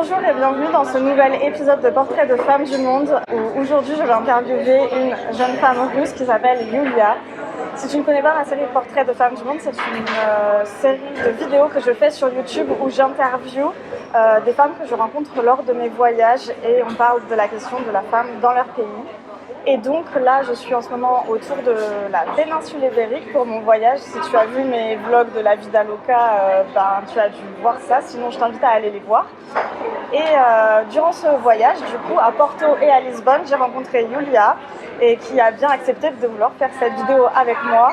Bonjour et bienvenue dans ce nouvel épisode de Portrait de Femmes du Monde où aujourd'hui je vais interviewer une jeune femme russe qui s'appelle Yulia. Si tu ne connais pas ma série Portrait de Femmes du Monde, c'est une série de vidéos que je fais sur YouTube où j'interviewe des femmes que je rencontre lors de mes voyages et on parle de la question de la femme dans leur pays. Et donc là, je suis en ce moment autour de la péninsule ibérique pour mon voyage. Si tu as vu mes vlogs de la vie d'Aloca, tu as dû voir ça, sinon je t'invite à aller les voir. Et durant ce voyage, du coup, à Porto et à Lisbonne, j'ai rencontré Yulia et qui a bien accepté de vouloir faire cette vidéo avec moi.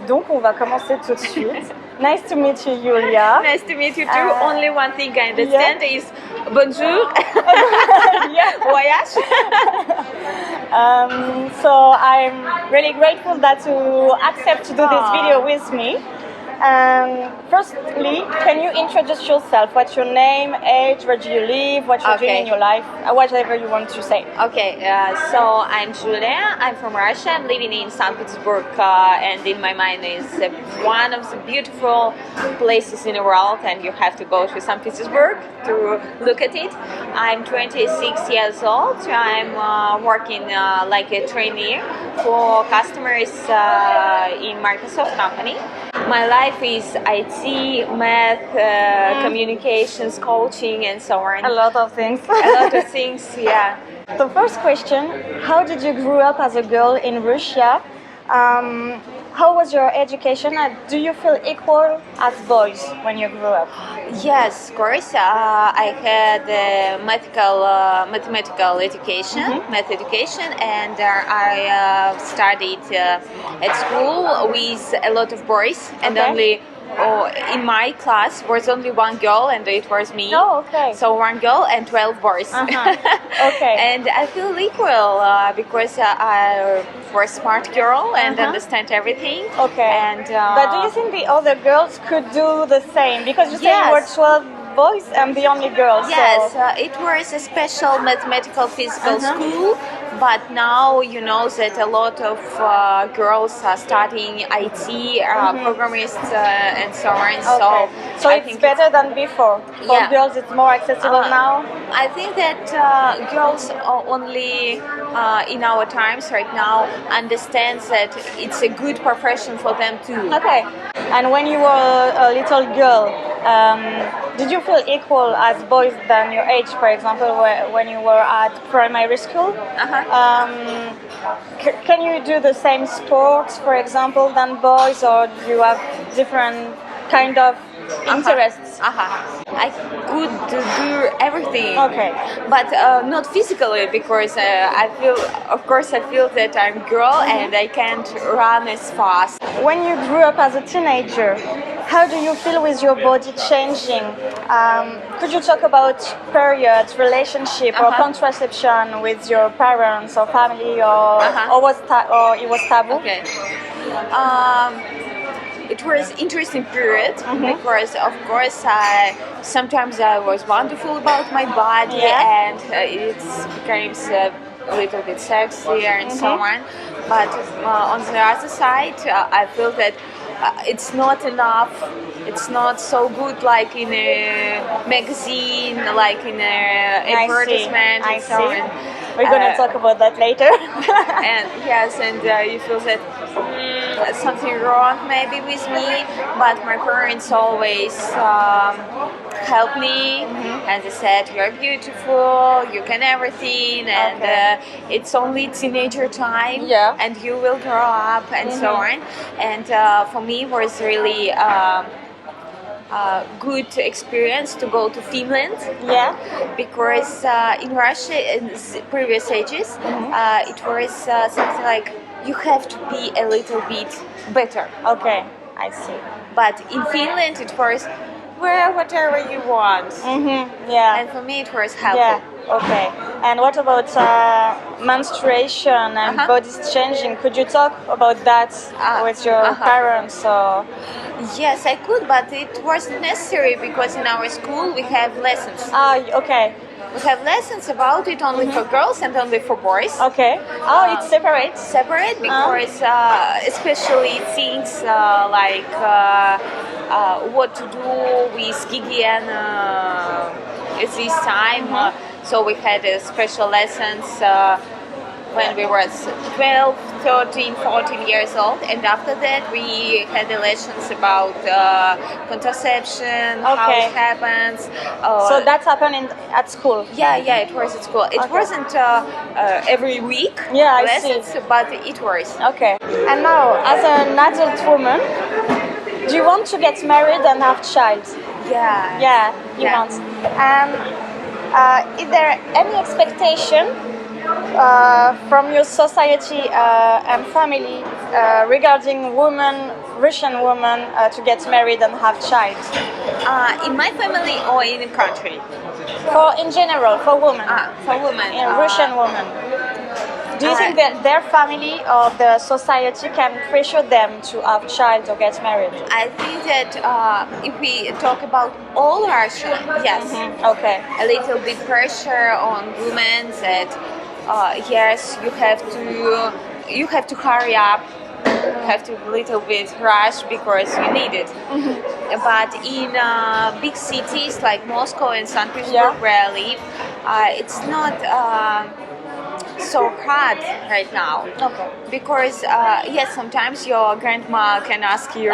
Donc on va commencer tout de suite. Nice to meet you, Yulia. Nice to meet you too. Only one thing I understand is bonjour. Voyage. So I'm really grateful that you accept to do this video with me. Firstly, can you introduce yourself? What's your name, age, where do you live, what you're doing in your life, whatever you want to say. Okay, so I'm Julia, I'm from Russia, I'm living in St. Petersburg, and in my mind is one of the beautiful places in the world, and you have to go to St. Petersburg to look at it. I'm 26 years old, I'm working like a trainee for customers in Microsoft company. My life is IT, math, communications, coaching, and so on. A lot of things. A lot of things, yeah. The first question, how did you grow up as a girl in Russia? How was your education and do you feel equal as boys when you grew up? Yes, of course. I had mathematical education, math education, and I studied at school with a lot of boys, and only in my class was only one girl, and it was me. Oh, okay. So one girl and 12 boys. Okay. And I feel equal because I was a smart girl and understand everything. Okay. And but do you think the other girls could do the same? Because you said you were 12 boys and the only girl. Yes, so. It was a special mathematical physical school, but now you know that a lot of girls are studying IT, programists, and so on. Okay. So it's better than before. For girls, it's more accessible now. I think that girls are only in our times right now understand that it's a good profession for them too. Okay. And when you were a little girl, did you feel equal as boys than your age, for example, when you were at primary school? Can you do the same sports, for example, than boys, or do you have different kind of interests? I could do everything. Okay. But not physically, because I feel that I'm a girl and I can't run as fast. When you grew up as a teenager, how do you feel with your body changing? Could you talk about periods, relationship, or contraception with your parents or family, or it was taboo? Okay. It was interesting period because, of course, sometimes I was wonderful about my body and it became a little bit sexier and so on. But on the other side, I feel that it's not enough. It's not so good like in a magazine, like in a advertisement and so on. We're going to talk about that later. And yes, and you feel that something wrong maybe with me, but my parents always helped me, and they said, you're beautiful, you can everything, and it's only teenager time, and you will grow up, and so on. And for me it was really good experience to go to Finland. Because in Russia in previous ages it was something like you have to be a little bit better. Okay, I see. But in Finland it was wear whatever you want. And for me it was helpful. Okay. And what about menstruation and bodies changing? Could you talk about that with your parents? Or? Yes, I could, but it wasn't necessary because in our school we have lessons. Okay. We have lessons about it only for girls and only for boys. Okay. It's separate? Separate because especially things like what to do with hygiene this time. So we had special lessons when we were 12, 13, 14 years old, and after that we had the lessons about contraception, how it happens. So that happened at school? Yeah, it was at school. It wasn't every week lessons, but it was. Okay. And now, as an adult woman, do you want to get married and have child? Yeah. Yeah, you want. And is there any expectation from your society and family regarding Russian women to get married and have child? In my family or in the country? In general, for women. For women. Russian women. Do you think that their family or the society can pressure them to have child or get married? I think that if we talk about all Russia, yes. Okay. A little bit pressure on women that yes, you have to hurry up, you have to a little bit rush because you need it. But in big cities like Moscow and St. Petersburg, where I live, it's not so hard right now. Okay. Because yes, sometimes your grandma can ask you,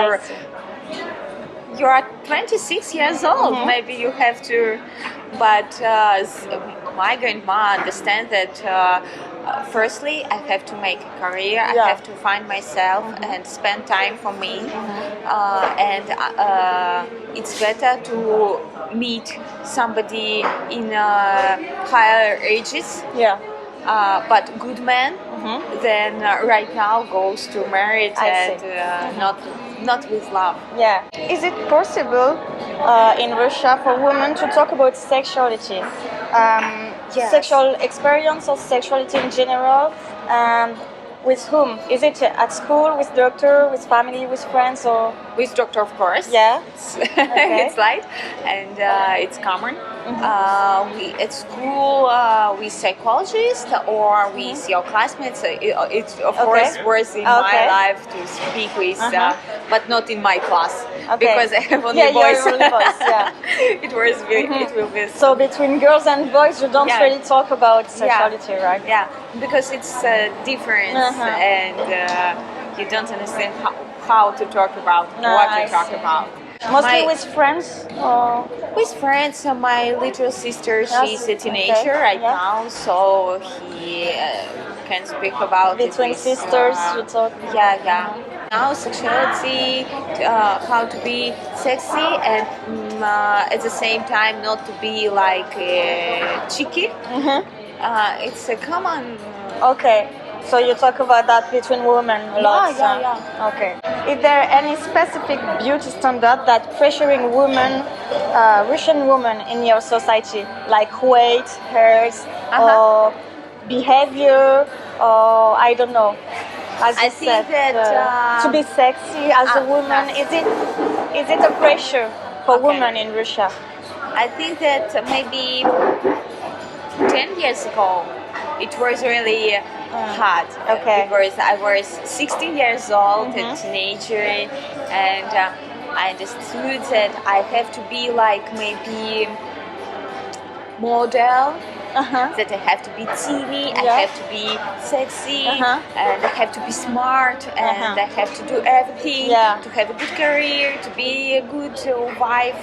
you are 26 years old, maybe you have to, but my grandma understands that firstly I have to make a career, I have to find myself and spend time for me, and it's better to meet somebody in higher ages, but good man, than right now goes to marriage and not with love. Yeah. Is it possible in Russia for women to talk about sexuality? Sexual experience or sexuality in general? With whom? Is it at school, with doctor, with family, with friends, or with doctor, of course? Yeah, it's light and it's common. We at school with psychologists or with your classmates. It of course was in my life to speak with, but not in my class because I have only boys. Only boys. It will be so between girls and boys, you don't really talk about sexuality, right? Yeah, because it's different. And you don't understand how to talk about what to talk about. Mostly with friends? Or? With friends. My little sister, she's a teenager right now, so he can speak about between sisters, you talk? Yeah. Now sexuality, how to be sexy and at the same time not to be like cheeky. It's a common... Okay. So you talk about that between women a lot. Yeah. Okay. Is there any specific beauty standard that pressuring women, Russian women in your society, like weight, hairs, or behavior, or I don't know? As I think that to be sexy as a woman, is it a pressure for women in Russia? I think that maybe 10 years ago it was really hard because I was 16 years old, a teenager, and I understood that I have to be like maybe model, that I have to be teeny, I have to be sexy, and I have to be smart, and I have to do everything to have a good career, to be a good wife,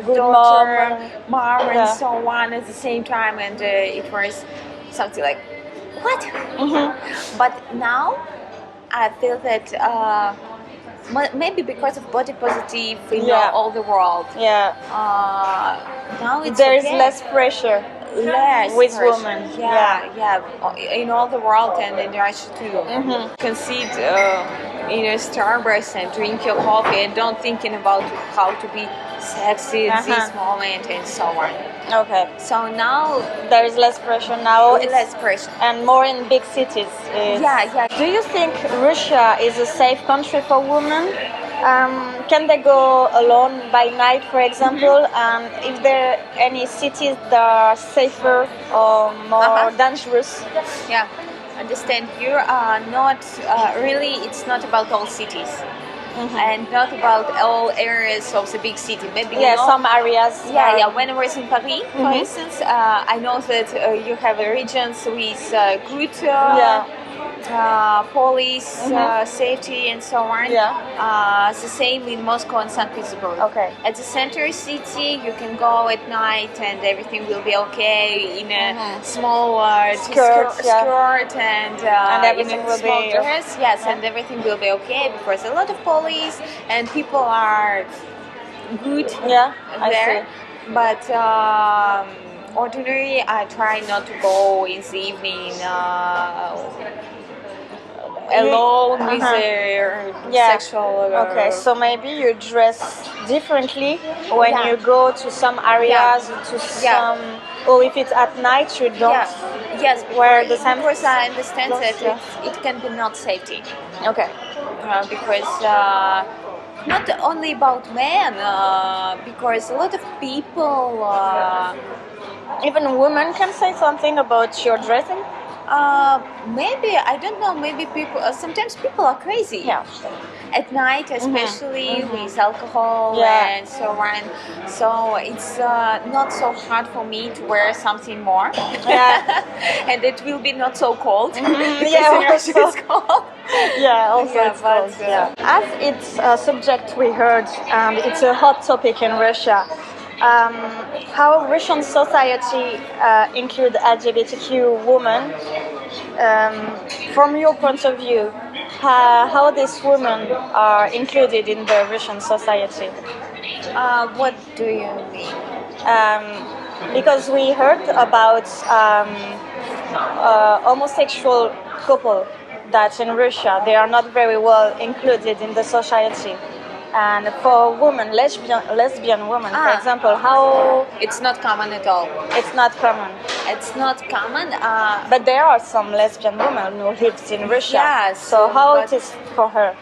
good daughter, mom, and so on at the same time, and it was something like, what? But now I feel that maybe because of body positive in all the world, now there is less pressure. With women, in all the world and in Russia too. You can sit in a Starbucks and drink your coffee and don't thinking about how to be sexy at this moment and so on. Okay. So now there is less pressure now. Less pressure. And more in big cities. Do you think Russia is a safe country for women? Can they go alone by night, for example? Is there any cities that are safer or more dangerous? Yeah, understand. You are not really. It's not about all cities. and not about all areas of the big city. Maybe some areas. When I was in Paris, for instance, I know that you have regions with good police, safety, and so on. The same in Moscow and St. Petersburg. At the center city, you can go at night and everything will be okay in a small skirt and everything will small be dress. Yes, and everything will be okay because a lot of police and people are good there. I see. But ordinary, I try not to go in the evening alone with their sexual. So maybe you dress differently when you go to some areas, to some, or if it's at night, you don't wear the same. Because I understand that it can be not safety. Because. Not only about men, because a lot of people, even women, can say something about your dressing. Maybe, I don't know, maybe people, sometimes people are crazy. At night, especially with alcohol and so on. So it's not so hard for me to wear something more. And it will be not so cold. Because it's cold. It's cold. As it's a subject we heard, and it's a hot topic in Russia. How Russian society include LGBTQ women, from your point of view, how these women are included in the Russian society? What do you mean? Because we heard about homosexual couple that in Russia they are not very well included in the society. And for women, lesbian women, for example, how... It's not common at all. It's not common. It's not common. But there are some lesbian women who live in Russia. So how it is for her?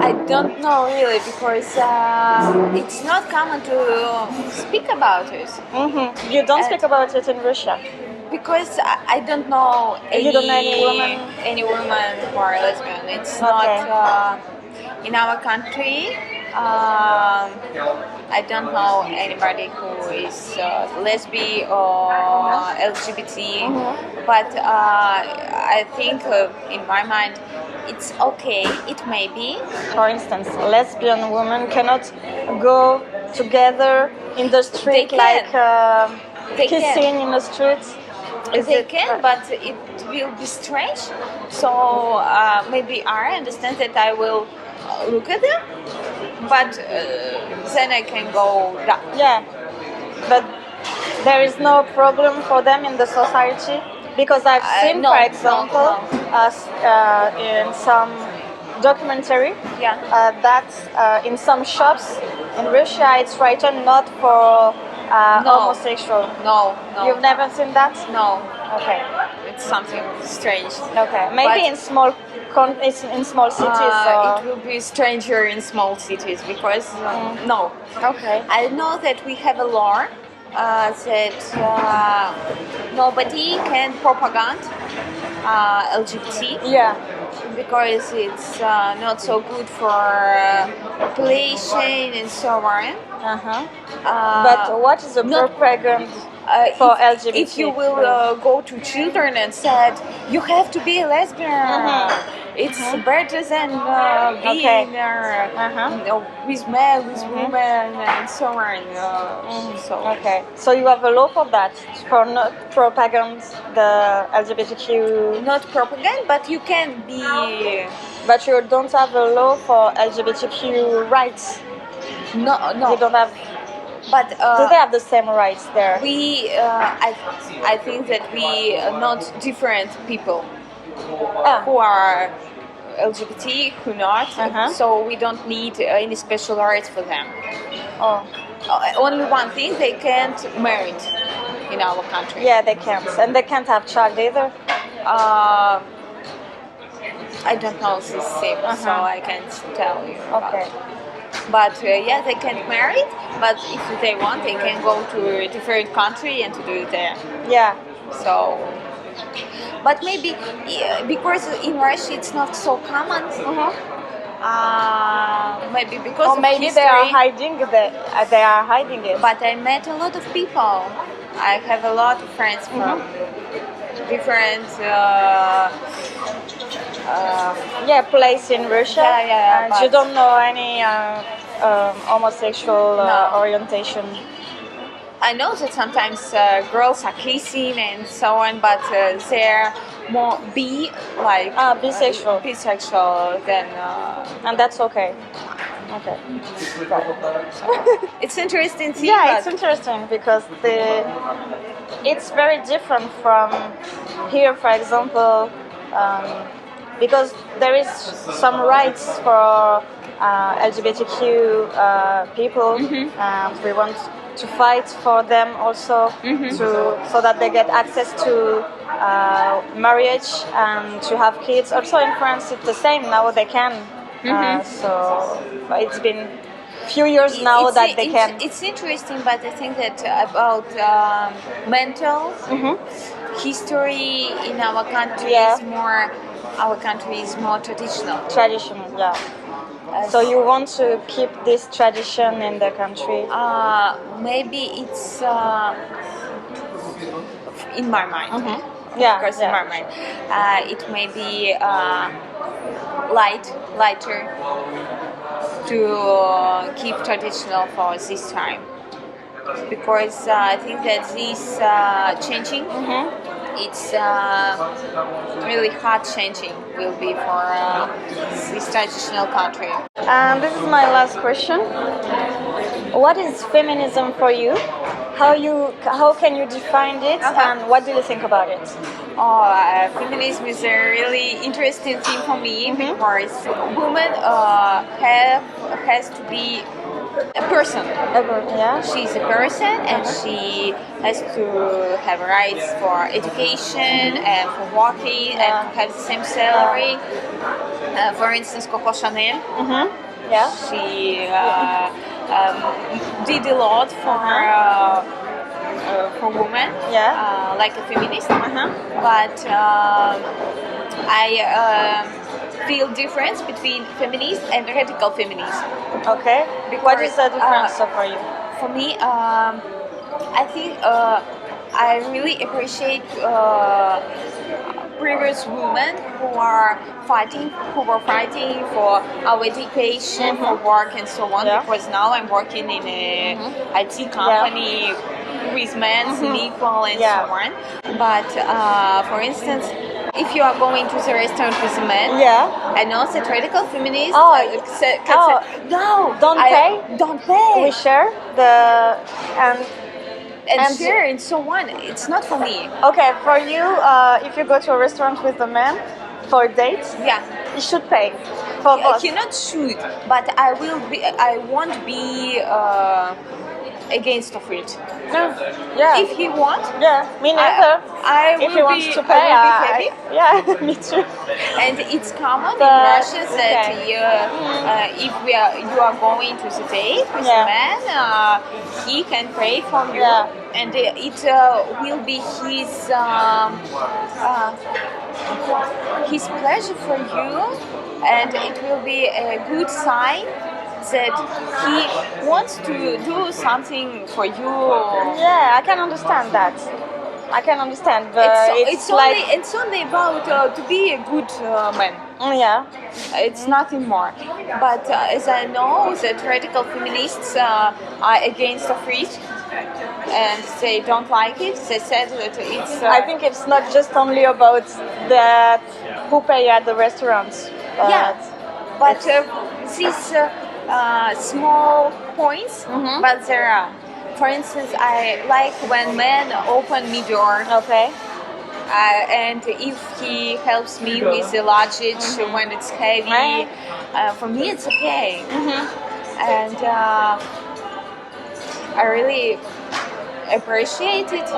I don't know really, because it's not common to speak about it. You don't speak about it in Russia? Because I don't know any woman who are lesbian. It's not... in our country, I don't know anybody who is lesbian or LGBT, but I think in my mind it's okay, it may be. For instance, lesbian women cannot go together in the street kissing in the street. They can, but it will be strange. So maybe I understand that I will look at them, but then I can go down. But there is no problem for them in the society, because I've seen, for example, in some documentary that in some shops in Russia it's written not for homosexual. No. You've never seen that? No. It's something strange. Maybe in small cities. It will be stranger in small cities because no. I know that we have a law that nobody can propagate LGBT. Because it's not so good for population and so on. But what is the propaganda for LGBT? If you will go to children and said you have to be a lesbian, it's better than being with men, with women, and so on. So you have a law for that, for not propaganda the LGBTQ. Not propaganda, but you can be. But you don't have a law for LGBTQ rights. No. You don't have. But do they have the same rights there? I think that we are not different people who are LGBT, who not. So we don't need any special rights for them. Only one thing: they can't marry in our country. They can't, and they can't have child either. I don't know this same, so I can't tell you. But they can't marry, but if they want, they can go to a different country and to do it there. So, but maybe because in Russia it's not so common, Maybe because Or of maybe history. they are hiding it. But I met a lot of people. I have a lot of friends from different Place in Russia. Yeah, And you but- don't know any homosexual No. orientation. I know that sometimes girls are kissing and so on, but they're more Bisexual. bisexual than. And that's okay. Okay. It's interesting thing. Yeah, but it's interesting because it's very different from here, for example, because there is some rights for LGBTQ people, and we want to fight for them also so that they get access to marriage and to have kids. Also in France, it's the same. Now they can. So it's been few years now that they can. It's interesting, but I think that about mental history in our country is more traditional. Traditional, yeah. So you want to keep this tradition in the country? Maybe it's in my mind. Yeah, Of course, in my mind, it may be lighter to keep traditional for this time, because I think that this changing, it's really hard changing will be for this traditional country. And this is my last question. What is feminism for you? How can you define it, and what do you think about it? Feminism is a really interesting thing for me because woman has to be a person. Yeah. She's a person and she has to have rights for education and for working and to have the same salary. For instance, Coco Chanel. Yeah. She did a lot for women, like a feminist. But I feel difference between feminist and radical feminism. Okay. What is the difference for you? For me, I think I really appreciate previous women who were fighting for our education, for work and so on. Because now I'm working in a IT company with men, equal and so on. But for instance, if you are going to the restaurant with a man, I know that radical feminists say, no, don't pay. We share and share and so on. It's not for me. Okay, for you, if you go to a restaurant with a man for a date, you should pay for both. You not should, but I won't be against of it. No. Yeah. If he wants, me neither. If he wants to pay, I will be happy. Me too. And it's common in Russia that if you are going to the date with a man, he can pay for you, and it will be his pleasure for you, and it will be a good sign that he wants to do something for you. Yeah, I can understand that. But it's only about to be a good man. Yeah. It's nothing more. But as I know, that radical feminists are against of it, and they don't like it. They said that it's. I think it's not just only about that who pay at the restaurants. But these small points, but there are. For instance, I like when men open me door. Okay. And if he helps me with the luggage when it's heavy, for me it's okay. And I really appreciate it.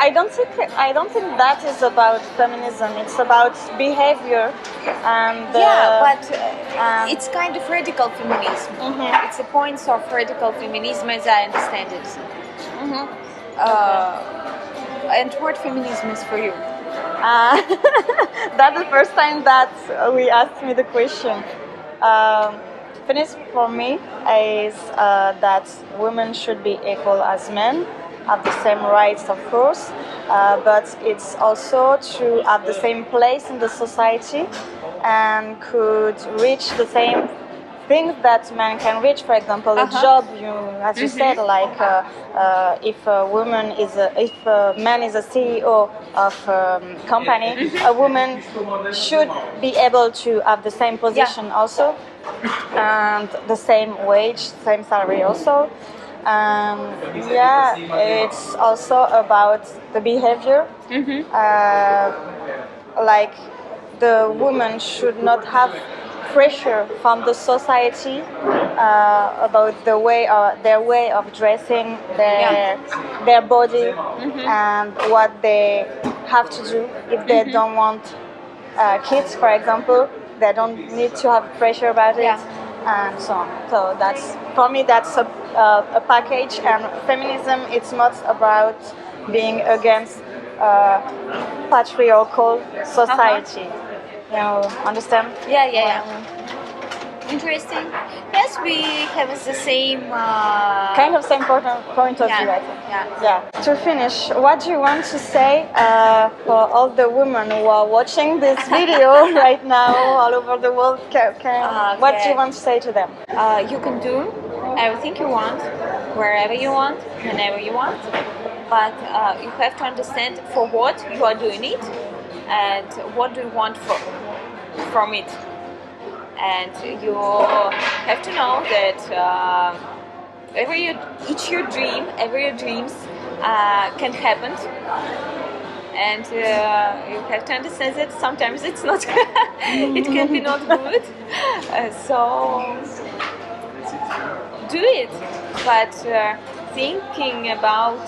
I don't think that is about feminism. It's about behavior and but it's kind of radical feminism. It's a point of radical feminism as I understand it. And what feminism is for you? That's the first time that we asked me the question. Feminism for me is that women should be equal as men, have the same rights, of course, but it's also to have the same place in the society and could reach the same things that men can reach. For example, a job, as you said, like if a man is a CEO of a company, a woman should be able to have the same position also, and the same wage, same salary also. It's also about the behavior. Like the woman should not have pressure from the society about their way of dressing, their body, and what they have to do. If they don't want kids, for example, they don't need to have pressure about it, and so on. So that's, for me, that's a package. And feminism, it's not about being against patriarchal society. You understand? Yeah. Interesting. Yes, we have the same kind of same point of view, I think. Yeah. To finish, what do you want to say for all the women who are watching this video right now all over the world? What do you want to say to them? You can do everything you want, wherever you want, whenever you want, but you have to understand for what you are doing it and what do you want from it. And you have to know that every dreams can happen, and you have to understand that sometimes it's not it can be not good, so do it, but thinking about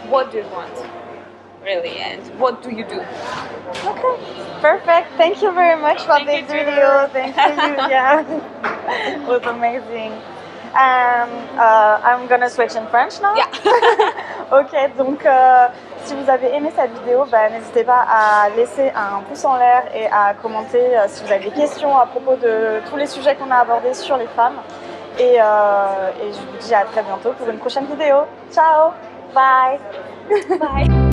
what do you want really and what do you do. Okay, perfect. Thank you very much for this video. Thank you, Julia. It was amazing. I'm gonna switch in French now. Yeah. Ok, donc si vous avez aimé cette vidéo, n'hésitez pas à laisser un pouce en l'air et à commenter si vous avez des questions à propos de tous les sujets qu'on a abordés sur les femmes. Et je vous dis à très bientôt pour une prochaine vidéo. Ciao, bye. Bye.